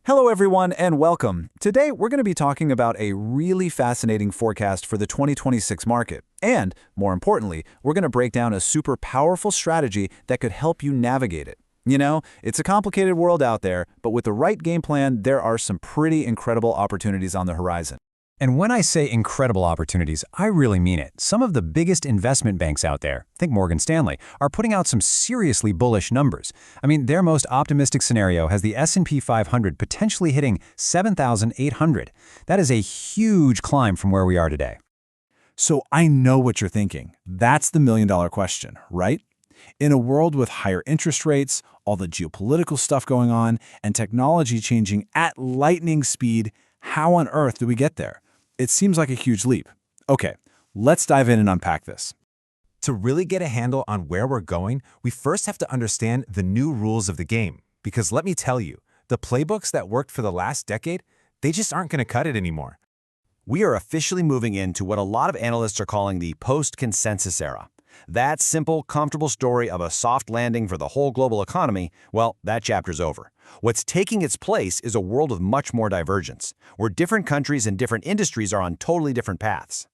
Hello everyone and welcome. Today we're going to be talking about a really fascinating forecast for the 2026 market. And, more importantly, we're going to break down a super powerful strategy that could help you navigate it. You know, it's a complicated world out there, but with the right game plan, there are some pretty incredible opportunities on the horizon. And when I say incredible opportunities, I really mean it. Some of the biggest investment banks out there, think Morgan Stanley, are putting out some seriously bullish numbers. I mean, their most optimistic scenario has the S&P 500 potentially hitting 7,800. That is a huge climb from where we are today. So I know what you're thinking. That's the million-dollar question, right? In a world with higher interest rates, all the geopolitical stuff going on, and technology changing at lightning speed, how on earth do we get there? It seems like a huge leap. Okay, let's dive in and unpack this. To really get a handle on where we're going, we first have to understand the new rules of the game. Because let me tell you, the playbooks that worked for the last decade, they just aren't going to cut it anymore. We are officially moving into what a lot of analysts are calling the post-consensus era. That simple, comfortable story of a soft landing for the whole global economy, well, that chapter's over. What's taking its place is a world with much more divergence, where different countries and different industries are on totally different paths.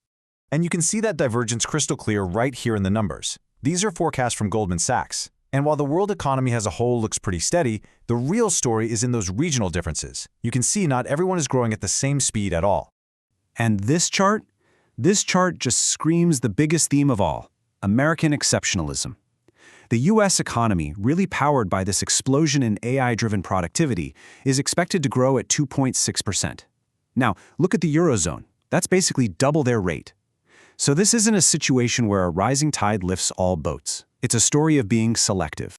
And you can see that divergence crystal clear right here in the numbers. These are forecasts from Goldman Sachs. And while the world economy as a whole looks pretty steady, the real story is in those regional differences. You can see not everyone is growing at the same speed at all. And this chart just screams the biggest theme of all: American exceptionalism. The U.S. economy, really powered by this explosion in AI-driven productivity, is expected to grow at 2.6%. Now, look at the Eurozone. That's basically double their rate. So this isn't a situation where a rising tide lifts all boats. It's a story of being selective.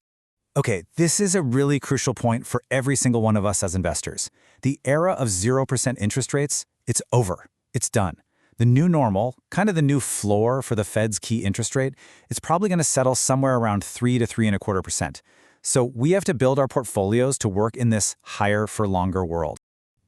Okay, this is a really crucial point for every single one of us as investors. The era of 0% interest rates, it's over. It's done. The new normal, kind of the new floor for the Fed's key interest rate, it's probably going to settle somewhere around 3 to 3.25%. So we have to build our portfolios to work in this higher for longer world.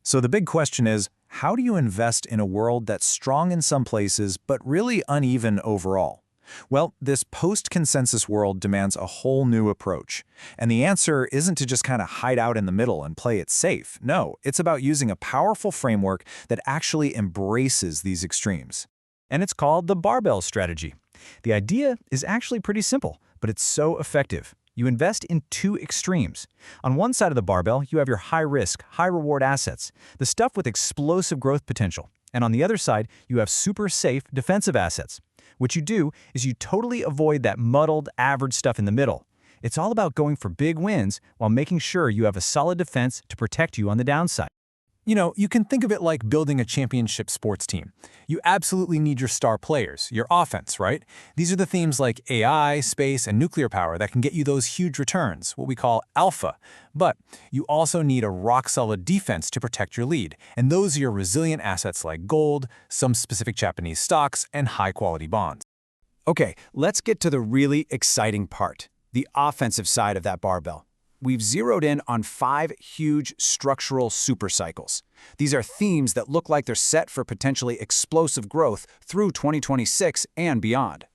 So the big question is, how do you invest in a world that's strong in some places but really uneven overall? Well, this post-consensus world demands a whole new approach. And the answer isn't to just kind of hide out in the middle and play it safe. No, it's about using a powerful framework that actually embraces these extremes. And it's called the barbell strategy. The idea is actually pretty simple, but it's so effective. You invest in two extremes. On one side of the barbell, you have your high-risk, high-reward assets, the stuff with explosive growth potential. And on the other side, you have super safe defensive assets. What you do is you totally avoid that muddled, average stuff in the middle. It's all about going for big wins while making sure you have a solid defense to protect you on the downside. You know, you can think of it like building a championship sports team. You absolutely need your star players, your offense, right? These are the themes like AI, space, and nuclear power that can get you those huge returns, what we call alpha. But you also need a rock-solid defense to protect your lead, and those are your resilient assets like gold, some specific Japanese stocks, and high-quality bonds. Okay, let's get to the really exciting part, the offensive side of that barbell. We've zeroed in on 5 huge structural supercycles. These are themes that look like they're set for potentially explosive growth through 2026 and beyond.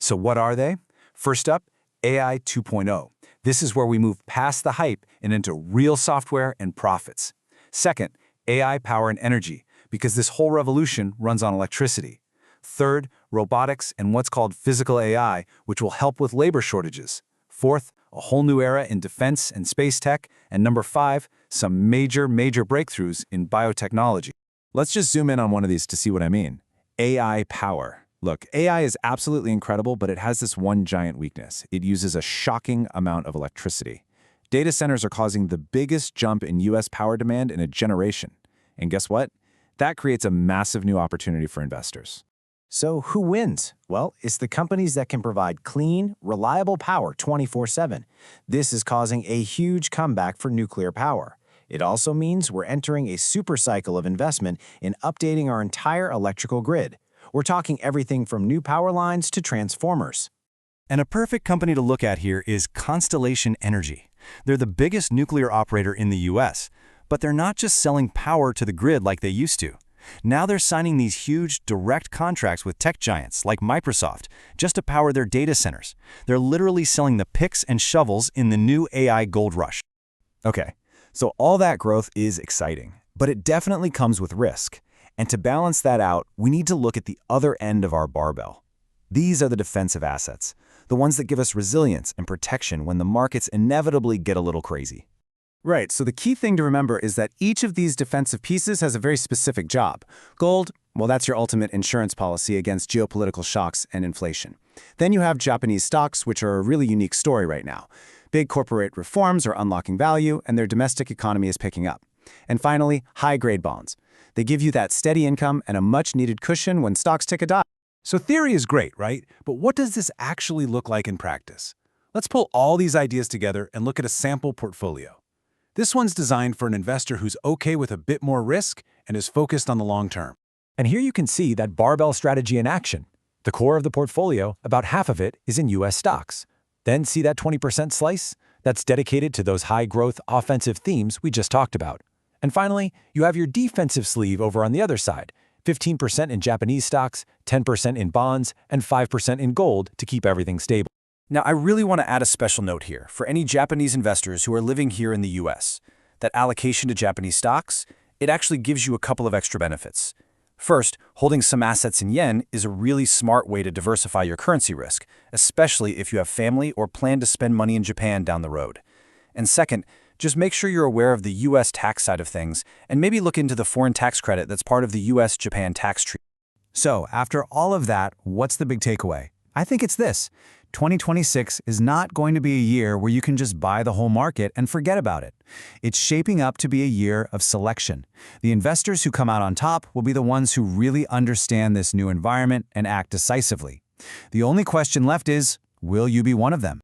So what are they? First up, AI 2.0. This is where we move past the hype and into real software and profits. Second, AI power and energy, because this whole revolution runs on electricity. Third, robotics and what's called physical AI, which will help with labor shortages. Fourth, a whole new era in defense and space tech. And number 5, some major breakthroughs in biotechnology. Let's just zoom in on one of these to see what I mean. AI power. Look, AI is absolutely incredible, but it has this one giant weakness. It uses a shocking amount of electricity. Data centers are causing the biggest jump in US power demand in a generation. And guess what? That creates a massive new opportunity for investors. So who wins? Well, it's the companies that can provide clean, reliable power 24/7. This is causing a huge comeback for nuclear power. It also means we're entering a super cycle of investment in updating our entire electrical grid. We're talking everything from new power lines to transformers. And a perfect company to look at here is Constellation Energy. They're the biggest nuclear operator in the US, but they're not just selling power to the grid like they used to. Now they're signing these huge direct contracts with tech giants like Microsoft just to power their data centers. They're literally selling the picks and shovels in the new AI gold rush. Okay, So all that growth is exciting, but it definitely comes with risk. And to balance that out, we need to look at the other end of our barbell. These are the defensive assets, the ones that give us resilience and protection when the markets inevitably get a little crazy. Right, so the key thing to remember is that each of these defensive pieces has a very specific job. Gold, well, that's your ultimate insurance policy against geopolitical shocks and inflation. Then you have Japanese stocks, which are a really unique story right now. Big corporate reforms are unlocking value, and their domestic economy is picking up. And finally, high-grade bonds. They give you that steady income and a much-needed cushion when stocks take a dive. So theory is great, right? But what does this actually look like in practice? Let's pull all these ideas together and look at a sample portfolio. This one's designed for an investor who's okay with a bit more risk and is focused on the long term. And here you can see that barbell strategy in action. The core of the portfolio, about half of it, is in U.S. stocks. Then see that 20% slice? That's dedicated to those high-growth offensive themes we just talked about. And finally, you have your defensive sleeve over on the other side, 15% in Japanese stocks, 10% in bonds, and 5% in gold to keep everything stable. Now, I really want to add a special note here for any Japanese investors who are living here in the US. That allocation to Japanese stocks, it actually gives you a couple of extra benefits. First, holding some assets in yen is a really smart way to diversify your currency risk, especially if you have family or plan to spend money in Japan down the road. And second, just make sure you're aware of the US tax side of things and maybe look into the foreign tax credit that's part of the US-Japan tax treaty. So, after all of that, what's the big takeaway? I think it's this. 2026 is not going to be a year where you can just buy the whole market and forget about it. It's shaping up to be a year of selection. The investors who come out on top will be the ones who really understand this new environment and act decisively. The only question left is, will you be one of them?